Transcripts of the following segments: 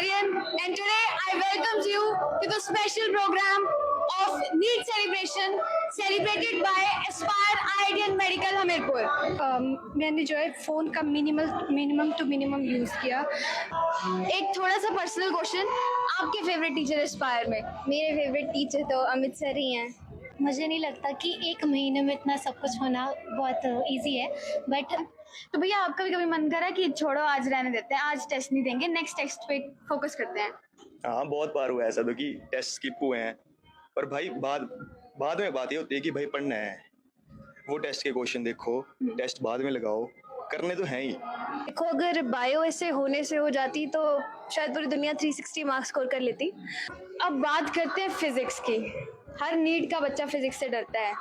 Aspirian, and today I welcome you to the special program of NEET celebration celebrated by Aspire IIT Medical Hamirpur. मैंने जो है phone का minimum to minimum use किया। एक थोड़ा सा पर्सनल क्वेश्चन, आपके फेवरेट टीचर एस्पायर में? मेरे फेवरेट टीचर तो अमित सर ही हैं। मुझे नहीं लगता कि एक महीने में इतना सब कुछ होना बहुत इजी है, बट तो भैया आपका भी कभी मन करा कि छोड़ो आज रहने देते हैं, आज टेस्ट नहीं देंगे, नेक्स्ट टेस्ट पे फोकस करते हैं? हाँ, बहुत बार हुआ ऐसा तो कि टेस्ट स्किप हुए हैं, पर भाई बाद में बात ये होती है कि भाई पढ़ना है, वो टेस्ट के क्वेश्चन देखो, टेस्ट बाद में लगाओ, करने तो हैं ही। देखो, अगर बायो ऐसे होने से हो जाती तो शायद पूरी दुनिया 360 मार्क्स स्कोर कर लेती। अब बात करते हैं फिजिक्स की। हर नीट का बच्चा फिजिक्स से डरता है,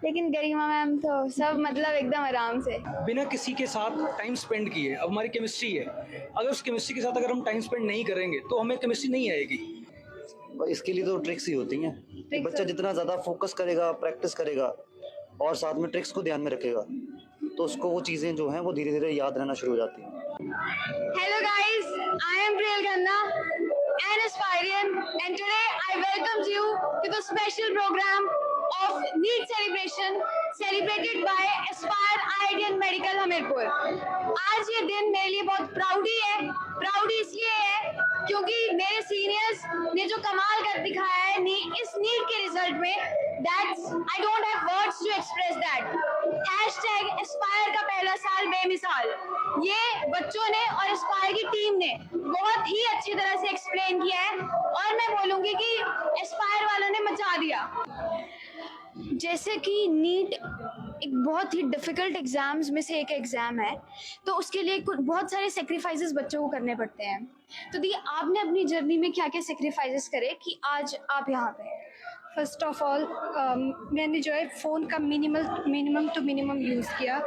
लेकिन गरिमा मैम तो सब मतलब एकदम आराम से बिना किसी के साथ टाइम स्पेंड किए। अब हमारी केमिस्ट्री है, अगर उस केमिस्ट्री के साथ अगर हम टाइम स्पेंड नहीं करेंगे तो हमें केमिस्ट्री नहीं आएगी। इसके लिए तो ट्रिक्स ही होती हैं। बच्चा जितना ज़्यादा फोकस करेगा, प्रैक्टिस करेगा और साथ में ट्रिक्स को ध्यान में रखेगा तो उसको वो चीज़ें जो हैं वो धीरे धीरे याद रहना शुरू हो जाती हैं। Hello guys, I am Priyal Khanna, an Aspirian, and today I welcome you to the special program of NEET celebration celebrated by Aspire IIT Medical Hamirpur. आज ये दिन मेरे लिए बहुत प्राउडी है। प्राउडी इसलिए है क्योंकि मेरे सीनियर्स ने जो कमाल कर दिखाया है इस नीट के रिजल्ट में, that's I don't have words to express that. Hashtag aspire का पहला साल बेमिसाल, ये बच्चों ने और एस्पायर की टीम ने बहुत ही अच्छी तरह से एक्सप्लेन किया है और मैं बोलूँगी कि एस्पायर वालों ने मचा दिया। जैसे कि नीट एक बहुत ही डिफ़िकल्ट एग्ज़ाम्स में से एक एग्ज़ाम है, तो उसके लिए बहुत सारे सेक्रीफाइसेस बच्चों को करने पड़ते हैं। तो दी आपने अपनी जर्नी में क्या क्या सेक्रीफाइसेस करे कि आज आप यहाँ पे हैं? फर्स्ट ऑफ ऑल मैंने जो है फ़ोन का मिनिमम टू मिनिमम यूज़ किया।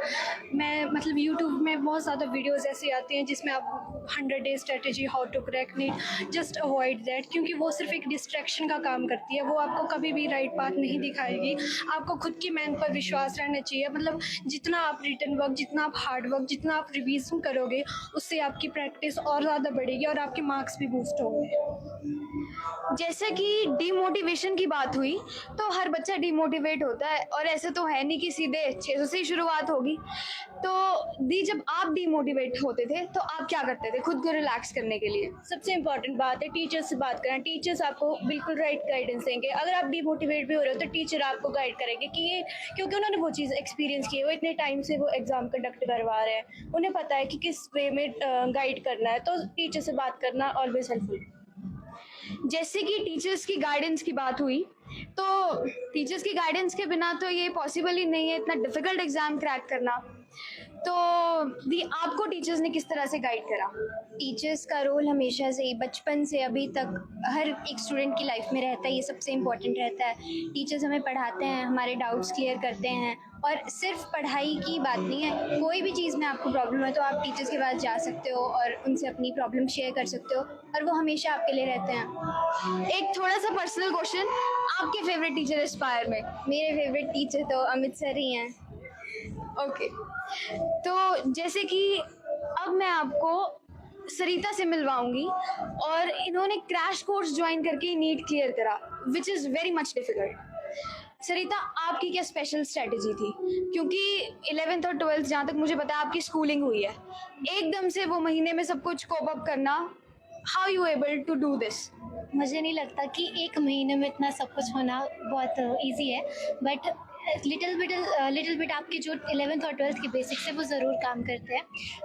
मैं मतलब यूट्यूब में बहुत ज़्यादा वीडियोस ऐसी आती हैं जिसमें आप 100 day strategy, how to crack NEET, just avoid that, क्योंकि वो सिर्फ एक डिस्ट्रैक्शन का काम करती है। वो आपको कभी भी राइट पाथ नहीं दिखाएगी। आपको खुद की मेहनत पर विश्वास रहना चाहिए। मतलब जितना आप रिटन वर्क, जितना आप हार्ड वर्क, जितना आप रिवीजन करोगे, उससे आपकी प्रैक्टिस और ज़्यादा बढ़ेगी और आपके मार्क्स भी बूस्ट होंगे। जैसे कि डीमोटिवेशन की बात हुई, तो हर बच्चा डीमोटिवेट होता है और ऐसे तो है नहीं कि सीधे 600 से ही शुरुआत होगी। तो दी जब आप डीमोटिवेट होते थे तो आप क्या करते थे खुद को रिलैक्स करने के लिए? सबसे इम्पॉर्टेंट बात है टीचर्स से बात करना। टीचर्स आपको बिल्कुल राइट गाइडेंस देंगे। अगर आप डीमोटिवेट भी हो रहे हो तो टीचर आपको गाइड करेंगे कि ये, क्योंकि उन्होंने वो चीज़ एक्सपीरियंस की है, वो इतने टाइम से वो एग्ज़ाम कंडक्ट करवा रहे हैं, उन्हें पता है कि किस वे में गाइड करना है। तो टीचर से बात करना ऑलवेज हेल्पफुल। जैसे कि टीचर्स की गाइडेंस की बात हुई, तो टीचर्स की गाइडेंस के बिना तो ये पॉसिबल ही नहीं है इतना डिफ़िकल्ट एग्ज़ाम क्रैक करना। तो दी आपको टीचर्स ने किस तरह से गाइड करा? टीचर्स का रोल हमेशा से ही, बचपन से अभी तक, हर एक स्टूडेंट की लाइफ में रहता है। ये सबसे इम्पॉर्टेंट रहता है। टीचर्स हमें पढ़ाते हैं, हमारे डाउट्स क्लियर करते हैं, और सिर्फ पढ़ाई की बात नहीं है, कोई भी चीज़ में आपको प्रॉब्लम है तो आप टीचर्स के पास जा सकते हो और उनसे अपनी प्रॉब्लम शेयर कर सकते हो, और वो हमेशा आपके लिए रहते हैं। एक थोड़ा सा पर्सनल क्वेश्चन, आपके फेवरेट टीचर एस्पायर में? मेरे फेवरेट टीचर तो अमित सर ही हैं। ओके, तो जैसे कि अब मैं आपको सरिता से मिलवाऊंगी और इन्होंने क्रैश कोर्स ज्वाइन करके नीट क्लियर करा, which is very much difficult. Sarita, आपकी क्या स्पेशल स्ट्रेटजी थी? क्योंकि 11th और 12th जहाँ तक मुझे पता है आपकी स्कूलिंग हुई है, एकदम से वो महीने में सब कुछ कोप अप करना, how you able to do this? मुझे नहीं लगता कि एक महीने में इतना सब कुछ होना बहुत इजी है, बट लिटिल बिट आपके जो 11th और 12th के बेसिक्स है वो ज़रूर काम करते हैं।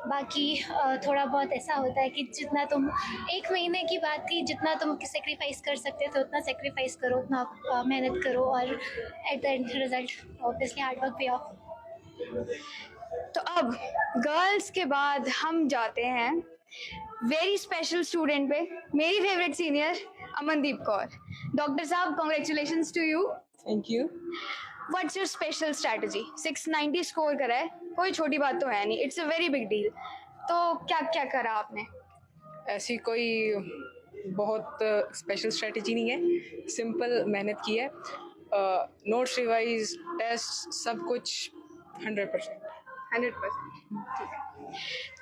बाकी थोड़ा बहुत ऐसा होता है कि जितना तुम, एक महीने की बात की, जितना तुम सेक्रीफाइस कर सकते हो तो उतना सेक्रीफाइस करो, उतना मेहनत करो, और at the end result obviously hard work पे ऑफ। तो अब गर्ल्स के बाद हम जाते हैं वेरी स्पेशल स्टूडेंट पे, मेरी favourite senior Amandeep Kaur. Doctor साहब, congratulations to you. Thank you. What's your special strategy? 690 score करा है, कोई छोटी बात तो है नहीं, it's a very big deal. तो क्या क्या करा आपने? ऐसी कोई बहुत स्पेशल स्ट्रेटजी नहीं है, सिंपल मेहनत की है। नोट्स रिवाइज, टेस्ट, सब कुछ 100%। 100%। ठीक है।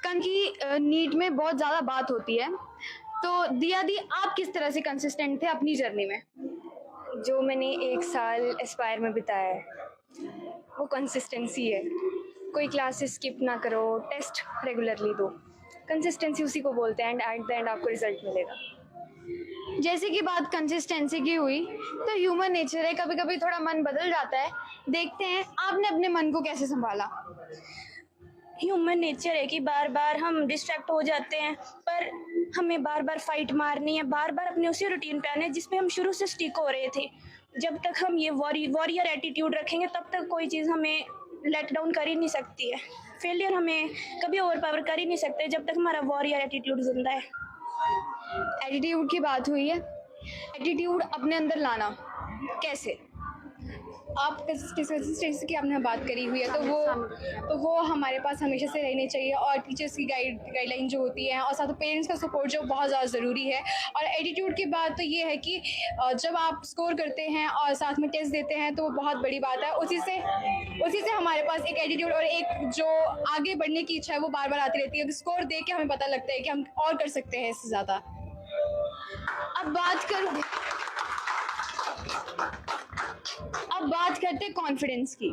कल की नीट में बहुत ज़्यादा बात होती है, तो दिया दी, आप किस तरह से कंसिस्टेंट थे अपनी जर्नी में? जो मैंने 1 साल एस्पायर में बिताया है वो कंसिस्टेंसी है। कोई क्लासेस स्किप ना करो, टेस्ट रेगुलरली दो, कंसिस्टेंसी उसी को बोलते हैं एंड एट द एंड आपको रिजल्ट मिलेगा। जैसे कि बात कंसिस्टेंसी की हुई, तो ह्यूमन नेचर है, कभी कभी थोड़ा मन बदल जाता है। देखते हैं आपने अपने मन को कैसे संभाला। ह्यूमन नेचर है कि बार बार हम डिस्ट्रैक्ट हो जाते हैं, पर हमें बार बार फाइट मारनी है, बार बार अपने उसी रूटीन पे आना है जिसमें हम शुरू से स्टिक हो रहे थे। जब तक हम ये वॉरियर एटीट्यूड रखेंगे तब तक कोई चीज़ हमें लेट डाउन कर ही नहीं सकती है। फेलियर हमें कभी ओवर पावर कर ही नहीं सकते जब तक हमारा वॉरियर एटीट्यूड जिंदा है। एटीट्यूड की बात हुई है, एटीट्यूड अपने अंदर लाना कैसे? आप कंसिस्टेंसी की आपने बात करी हुई है, तो वो हमारे पास हमेशा से रहनी चाहिए, और टीचर्स की गाइडलाइन जो होती है, और साथ पेरेंट्स का सपोर्ट जो बहुत ज़्यादा ज़रूरी है। और एटीट्यूड की बात तो ये है कि जब आप स्कोर करते हैं और साथ में टेस्ट देते हैं तो वो बहुत बड़ी बात है। उसी से हमारे पास एक एटीट्यूड और एक जो आगे बढ़ने की इच्छा है वो बार बार आती रहती है। स्कोर देख के हमें पता लगता है कि हम और कर सकते हैं इससे ज़्यादा। अब बात करते हैं कॉन्फिडेंस की।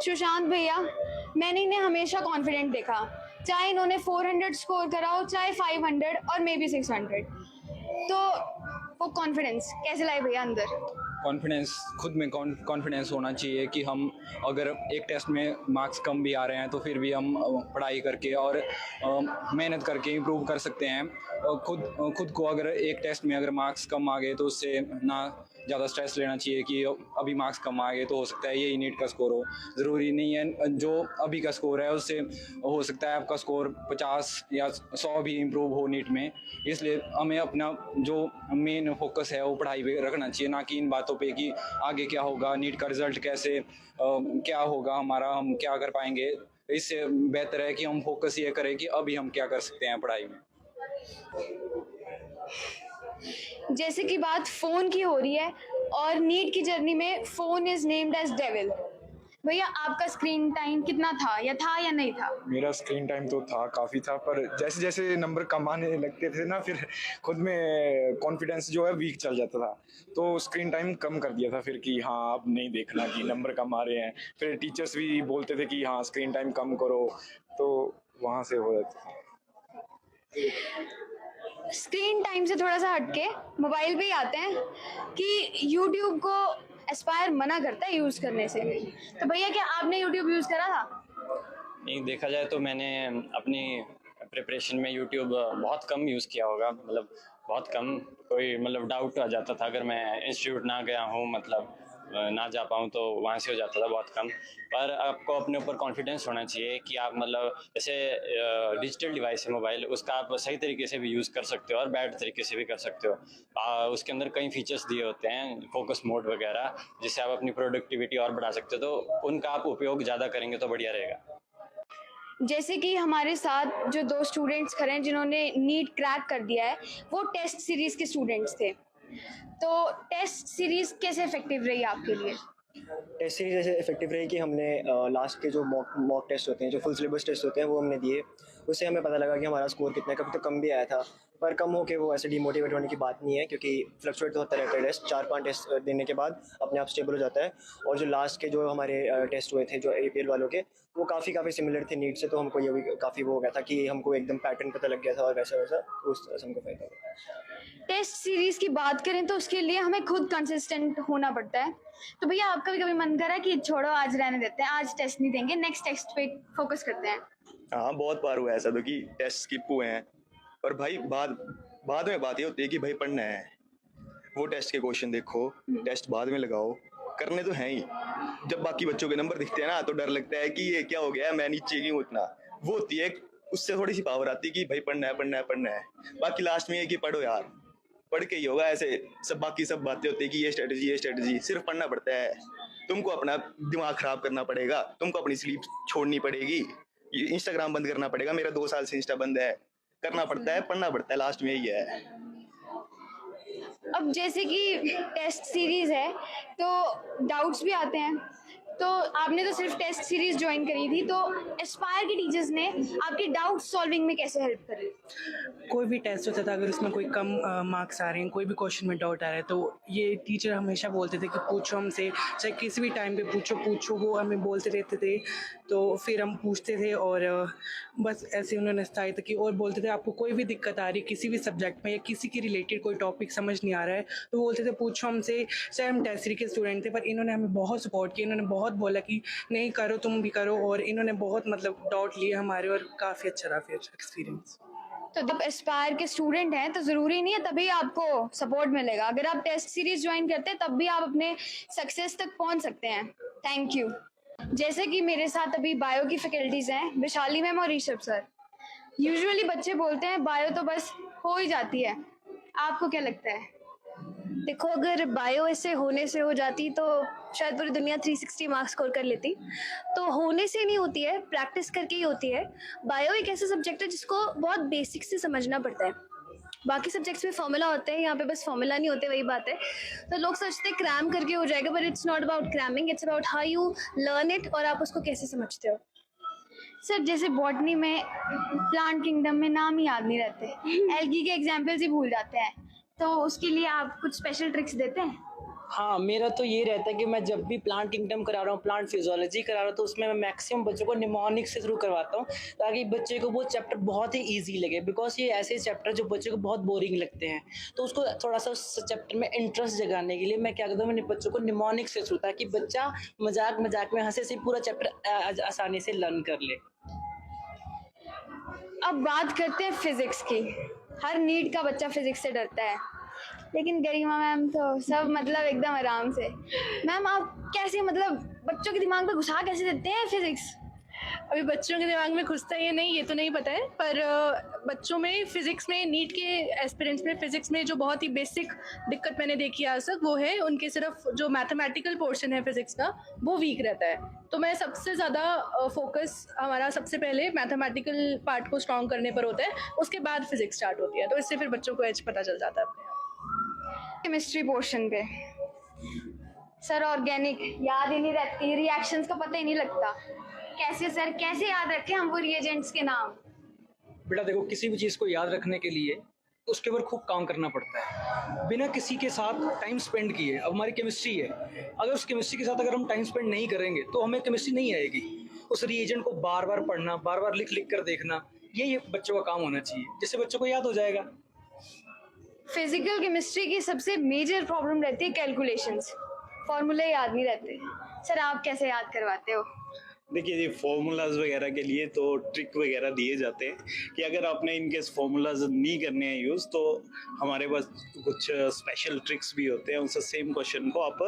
सुशांत भैया, मैंने इन्हें हमेशा कॉन्फिडेंट देखा, चाहे इन्होंने 400 स्कोर करा हो, चाहे 500 और मे बी 600। तो वो कॉन्फिडेंस कैसे लाए भैया अंदर? कॉन्फिडेंस, खुद में कॉन्फिडेंस होना चाहिए कि हम अगर एक टेस्ट में मार्क्स कम भी आ रहे हैं तो फिर भी हम पढ़ाई करके और मेहनत करके इम्प्रूव कर सकते हैं। खुद को अगर एक टेस्ट में अगर मार्क्स कम आ गए तो उससे ना ज़्यादा स्ट्रेस लेना चाहिए कि अभी मार्क्स कम आ गए तो हो सकता है यही नीट का स्कोर हो। ज़रूरी नहीं है जो अभी का स्कोर है उससे हो सकता है आपका स्कोर 50 या 100 भी इम्प्रूव हो नीट में। इसलिए हमें अपना जो मेन फोकस है वो पढ़ाई पे रखना चाहिए, ना कि इन बातों पे कि आगे क्या होगा, नीट का रिज़ल्ट कैसे क्या होगा हमारा, हम क्या कर पाएंगे। इससे बेहतर है कि हम फोकस ये करें कि अभी हम क्या कर सकते हैं पढ़ाई में। जैसे कि बात फ़ोन की हो रही है और नीट की जर्नी में phone is named as devil. भैया आपका स्क्रीन टाइम कितना था या नहीं था? मेरा स्क्रीन टाइम तो था, काफ़ी था, पर जैसे जैसे नंबर कम आने लगते थे ना, फिर खुद में कॉन्फिडेंस जो है वीक चल जाता था। तो स्क्रीन टाइम कम कर दिया था फिर कि हाँ अब नहीं देखना कि नंबर कम आ रहे हैं। फिर टीचर्स भी बोलते थे कि हाँ स्क्रीन टाइम कम करो, तो वहाँ से हो जाता था। स्क्रीन टाइम से थोड़ा सा हटके मोबाइल पे ही आते हैं कि यूट्यूब को एस्पायर मना करता है यूज़ करने से। तो भैया क्या आपने यूट्यूब यूज़ करा था? नहीं, देखा जाए तो मैंने अपनी प्रिपरेशन में यूट्यूब बहुत कम यूज़ किया होगा, मतलब बहुत कम। कोई मतलब डाउट आ जाता था अगर मैं इंस्टीट्यूट ना गया हूँ, मतलब ना जा पाऊँ, तो वहाँ से हो जाता था बहुत कम। पर आपको अपने ऊपर कॉन्फिडेंस होना चाहिए कि आप मतलब जैसे डिजिटल डिवाइस है मोबाइल, उसका आप सही तरीके से भी यूज़ कर सकते हो और बैड तरीके से भी कर सकते हो। उसके अंदर कई फीचर्स दिए होते हैं, फोकस मोड वगैरह, जिससे आप अपनी प्रोडक्टिविटी और बढ़ा सकते हो। तो उनका आप उपयोग ज़्यादा करेंगे तो बढ़िया रहेगा। जैसे कि हमारे साथ जो 2 स्टूडेंट्स खड़े हैं जिन्होंने नीट क्रैक कर दिया है, वो टेस्ट सीरीज़ के स्टूडेंट्स थे। तो टेस्ट सीरीज़ कैसे इफेक्टिव रही आपके लिए? टेस्ट सीरीज ऐसे इफेक्टिव रही कि हमने लास्ट के जो मॉक टेस्ट होते हैं, जो फुल सिलेबस टेस्ट होते हैं, वो हमने दिए। उससे हमें पता लगा कि हमारा स्कोर कितना है। कभी तो कम भी आया था, पर कम हो के वो ऐसे डिमोटिवेट होने की बात नहीं है, क्योंकि फ्लक्चुएट तो होता रहता है। टेस्ट 4-5 टेस्ट देने के बाद अपने आप स्टेबल हो जाता है। और जो लास्ट के जो हमारे टेस्ट हुए थे जो APL वालों के, वो काफ़ी सिमिलर थे नीट से। तो हमको ये भी काफ़ी वो हो गया था कि हमको एकदम पैटर्न पता लग गया था और वैसा तो उस तरह से हमको फायदा हुआ। टेस्ट सीरीज़ की बात करें तो उसके लिए हमें खुद कंसिस्टेंट होना पड़ता है। तो भैया आपका भी कभी मन करा कि छोड़ो आज रहने देते हैं, आज टेस्ट नहीं देंगे, नेक्स्ट टेस्ट पे फोकस करते हैं? हाँ, बहुत बार हुआ ऐसा तो कि टेस्ट स्किप हुए हैं। और भाई बाद में बात ये होती है कि भाई पढ़ना है, वो टेस्ट के क्वेश्चन देखो, टेस्ट बाद में लगाओ, करने तो हैं ही। जब बाकी बच्चों के नंबर दिखते हैं ना तो डर लगता है कि ये क्या हो गया, मैं नीचे क्यों उतना। वो होती है, उससे थोड़ी सी पावर आती है कि भाई पढ़ना है। बाकी लास्ट में ये कि पढ़ो यार, पढ़ के ही होगा। ऐसे सब बाकी सब बातें होती है कि ये स्ट्रेटजी, सिर्फ पढ़ना पड़ता है। तुमको अपना दिमाग खराब करना पड़ेगा, तुमको अपनी स्लीप छोड़नी पड़ेगी, इंस्टाग्राम बंद करना पड़ेगा। मेरा 2 साल से इंस्टा बंद है। करना पड़ता है, पढ़ना पड़ता है, लास्ट में यही है। अब जैसे कि टेस्ट सीरीज़ है तो डाउट्स भी आते हैं, तो आपने तो सिर्फ टेस्ट सीरीज ज्वाइन करी थी, तो एस्पायर के टीचर्स ने आपकी डाउट सॉल्विंग में कैसे हेल्प करी? कोई भी टेस्ट होता था, अगर उसमें कोई कम मार्क्स आ रहे हैं, कोई भी क्वेश्चन में डाउट आ रहा है, तो ये टीचर हमेशा बोलते थे कि पूछो हमसे, चाहे किसी भी टाइम पे पूछो, वो हमें बोलते रहते थे। तो फिर हम पूछते थे और बस ऐसे उन्होंने स्थायी तक की, और बोलते थे आपको कोई भी दिक्कत आ रही है किसी भी सब्जेक्ट में या किसी के रिलेटेड कोई टॉपिक समझ नहीं आ रहा है, तो बोलते थे पूछो हमसे। चाहे हम टेस्ट सीरीज के स्टूडेंट थे, पर इन्होंने हमें बहुत सपोर्ट किया, इन्होंने बहुत बोला कि नहीं करो, तुम भी करो, और इन्होंने बहुत मतलब डाउट लिए हमारे, और काफ़ी अच्छा रहा फिर एक्सपीरियंस। तो जब एस्पायर के स्टूडेंट हैं तो ज़रूरी नहीं है तभी आपको सपोर्ट मिलेगा, अगर आप टेस्ट सीरीज ज्वाइन करते हैं तब भी आप अपने सक्सेस तक पहुंच सकते हैं। Thank you. जैसे कि मेरे साथ अभी बायो की फैकल्टीज़ हैं, विशाली मैम और ऋषभ सर। यूजुअली बच्चे बोलते हैं बायो तो बस हो ही जाती है, आपको क्या लगता है? देखो, अगर बायो ऐसे होने से हो जाती तो शायद पूरी दुनिया 360 मार्क्स स्कोर कर लेती। तो होने से नहीं होती है, प्रैक्टिस करके ही होती है। बायो एक ऐसा सब्जेक्ट है जिसको बहुत बेसिक से समझना पड़ता है। बाकी सब्जेक्ट्स में फॉर्मूला होते हैं, यहाँ पे बस फॉर्मूला नहीं होते, वही बात है। तो लोग सोचते हैं क्रैम करके हो जाएगा, but it's not about cramming, it's about how you learn it और आप उसको कैसे समझते हो। सर जैसे बॉटनी में प्लांट किंगडम में नाम ही याद नहीं रहते, एल्गी के एग्जाम्पल्स ही भूल जाते हैं, तो उसके लिए आप कुछ स्पेशल ट्रिक्स देते हैं? हाँ, मेरा तो ये रहता है कि मैं जब भी प्लांट किंगडम करा रहा हूँ, प्लांट फिजियोलॉजी करा रहा हूँ, तो उसमें मैं मैक्सिमम बच्चों को निमोनिक से थ्रू करवाता हूँ, ताकि बच्चे को वो चैप्टर बहुत ही इजी लगे। बिकॉज ये ऐसे चैप्टर जो बच्चे को बहुत बोरिंग लगते हैं, तो उसको थोड़ा सा उस चैप्टर में इंटरेस्ट जगाने के लिए मैं क्या करता हूँ, मैंने बच्चों को निमोनिक से थ्रू, ताकि बच्चा मजाक मजाक में हंसे से पूरा चैप्टर आसानी से लर्न कर ले। अब बात करते हैं फिजिक्स की। हर नीट का बच्चा फिजिक्स से डरता है, लेकिन गरिमा मैम तो सब मतलब एकदम आराम से। मैम आप कैसे मतलब बच्चों के दिमाग में घुसा कैसे देते हैं फिजिक्स? अभी बच्चों के दिमाग में घुसता है या नहीं ये तो नहीं पता है, पर बच्चों में फिजिक्स में, नीट के एस्पिरेंट्स में फिजिक्स में जो बहुत ही बेसिक दिक्कत मैंने देखी आज तक, वो है उनके सिर्फ जो मैथमेटिकल पोर्शन है फिजिक्स का, वो वीक रहता है। तो मैं सबसे ज़्यादा फोकस हमारा सबसे पहले मैथमेटिकल पार्ट को स्ट्रॉन्ग करने पर होता है, उसके बाद फिजिक्स स्टार्ट होती है, तो इससे फिर बच्चों को एज पता चल जाता है अपने। केमिस्ट्री पोर्शन पे सर ऑर्गेनिक याद ही नहीं रहती, रिएक्शंस का पता ही नहीं लगता, कैसे सर कैसे याद रखें हम वो रिएजेंट्स के नाम? बेटा देखो, किसी भी चीज़ को याद रखने के लिए उसके ऊपर खूब काम करना पड़ता है, बिना किसी के साथ टाइम स्पेंड किए। अब हमारी केमिस्ट्री है, अगर उस केमिस्ट्री के साथ अगर हम टाइम स्पेंड नहीं करेंगे तो हमें केमिस्ट्री नहीं आएगी। उस रिएजेंट को बार बार पढ़ना, बार बार लिख लिख कर देखना, ये बच्चों का काम होना चाहिए, जिससे बच्चों को याद हो जाएगा। फिजिकल केमिस्ट्री की सबसे मेजर प्रॉब्लम रहती है कैलकुलेशंस, फॉर्मूले याद नहीं रहते। सर आप कैसे याद करवाते हो? देखिए ये फार्मूलाज वगैरह के लिए तो ट्रिक वगैरह दिए जाते हैं कि अगर आपने इनके फार्मूलाज नहीं करने हैं यूज़, तो हमारे पास कुछ स्पेशल ट्रिक्स भी होते हैं, उनसे सेम क्वेश्चन को आप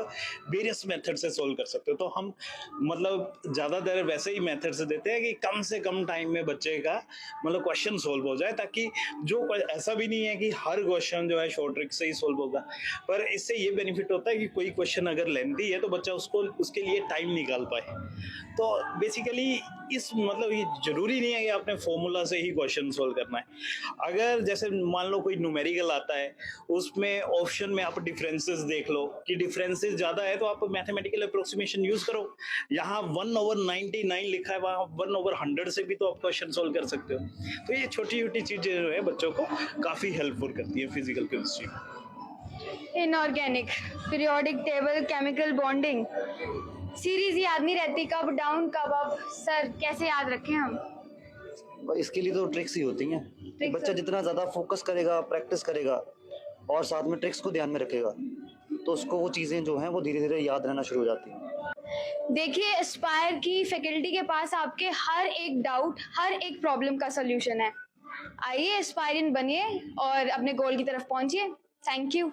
वेरियस मेथड से सोल्व कर सकते हो। तो हम मतलब ज़्यादातर वैसे ही मेथड से देते हैं कि कम से कम टाइम में बच्चे का मतलब क्वेश्चन सोल्व हो जाए, ताकि जो ऐसा भी नहीं है कि हर क्वेश्चन जो है शॉर्ट ट्रिक से ही सोल्व होगा, पर इससे ये बेनिफिट होता है कि कोई क्वेश्चन अगर लेंथी है तो बच्चा उसको उसके लिए टाइम निकाल पाए। तो बेसिकली इस मतलब ये जरूरी नहीं है कि आपने फॉर्मूला से ही क्वेश्चन सोल्व करना है। अगर जैसे मान लो कोई न्यूमेरिकल आता है, उसमें ऑप्शन में आप डिफरेंसेस देख लो कि डिफरेंसेस ज़्यादा है तो आप मैथमेटिकल अप्रोक्सीमेशन यूज़ करो। यहाँ 1/99 लिखा है, वहाँ 1/100 से भी तो आप क्वेश्चन सोल्व कर सकते हो। तो ये छोटी छोटी चीज़ें जो है बच्चों को काफ़ी हेल्पफुल करती है फिजिकल केमिस्ट्री में। Inorganic, periodic table, chemical bonding, series याद नहीं रहती, कब डाउन कब अप। सर कैसे याद रखें हम? इसके लिए तो ट्रिक्स ही होती हैं। बच्चा जितना ज़्यादा फोकस करेगा, प्रैक्टिस करेगा और साथ में ट्रिक्स को ध्यान में रखेगा, तो उसको वो चीज़ें जो हैं वो धीरे धीरे याद रहना शुरू हो जाती हैं। देखिए एस्पायर की फैकल्टी के पास आपके हर एक डाउट, हर एक प्रॉब्लम का सॉल्यूशन है। आइए एस्पायरियन बनिए और अपने गोल की तरफ पहुंचिए। Thank you.